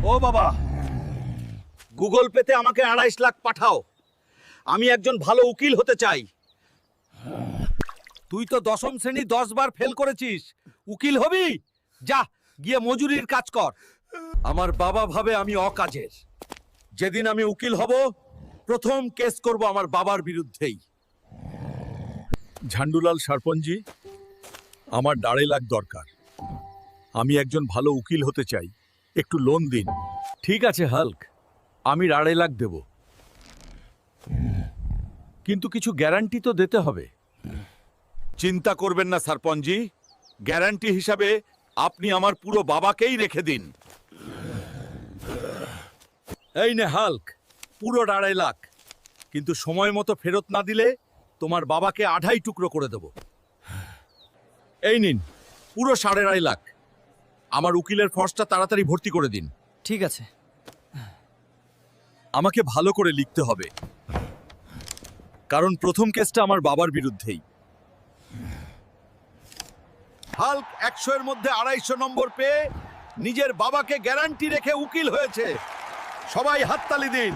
ও বাবা, গুগল পেতে আমাকে ২.৫ লাখ পাঠাও। আমি একজন ভালো উকিল হতে চাই। তুই তো দশম শ্রেণী 10 বার ফেল করেছিস, উকিল হবি? যা গিয়ে মজুরির কাজ কর। আমার বাবা ভাবে আমি অকাজের। যেদিন আমি উকিল হব, প্রথম কেস করব আমার বাবার বিরুদ্ধেই। ঝান্ডুলাল সরপঞ্জি, আমার 2.5 লাখ দরকার। আমি একজন ভালো উকিল হতে চাই, একটু লোন দিন। ঠিক আছে হাল্ক, আমি 2.5 লাখ দেব, কিন্তু কিছু গ্যারান্টি তো দিতে হবে। চিন্তা করবেন না সরপঞ্জি, গ্যারান্টি হিসাবে আপনি আমার পুরো বাবাকেই রেখে দিন। এই নে হাল্ক, পুরো 2.5 লাখ, কিন্তু সময় মতো ফেরত না দিলে তোমার বাবাকে 2.5 টুকরো করে দেব। এই নিন পুরো 2.5 লাখ। আমার উকিলের ফর্সটা তাড়াতাড়ি ভর্তি করে দিন। ঠিক আছে। আমাকে ভালো করে লিখতে হবে, কারণ প্রথম কেসটা আমার বাবার বিরুদ্ধেই। হাল্ক 100 এর মধ্যে 250 নম্বর পেয়ে নিজের বাবাকে গ্যারান্টি রেখে উকিল হয়েছে। সবাই হাততালি দিন।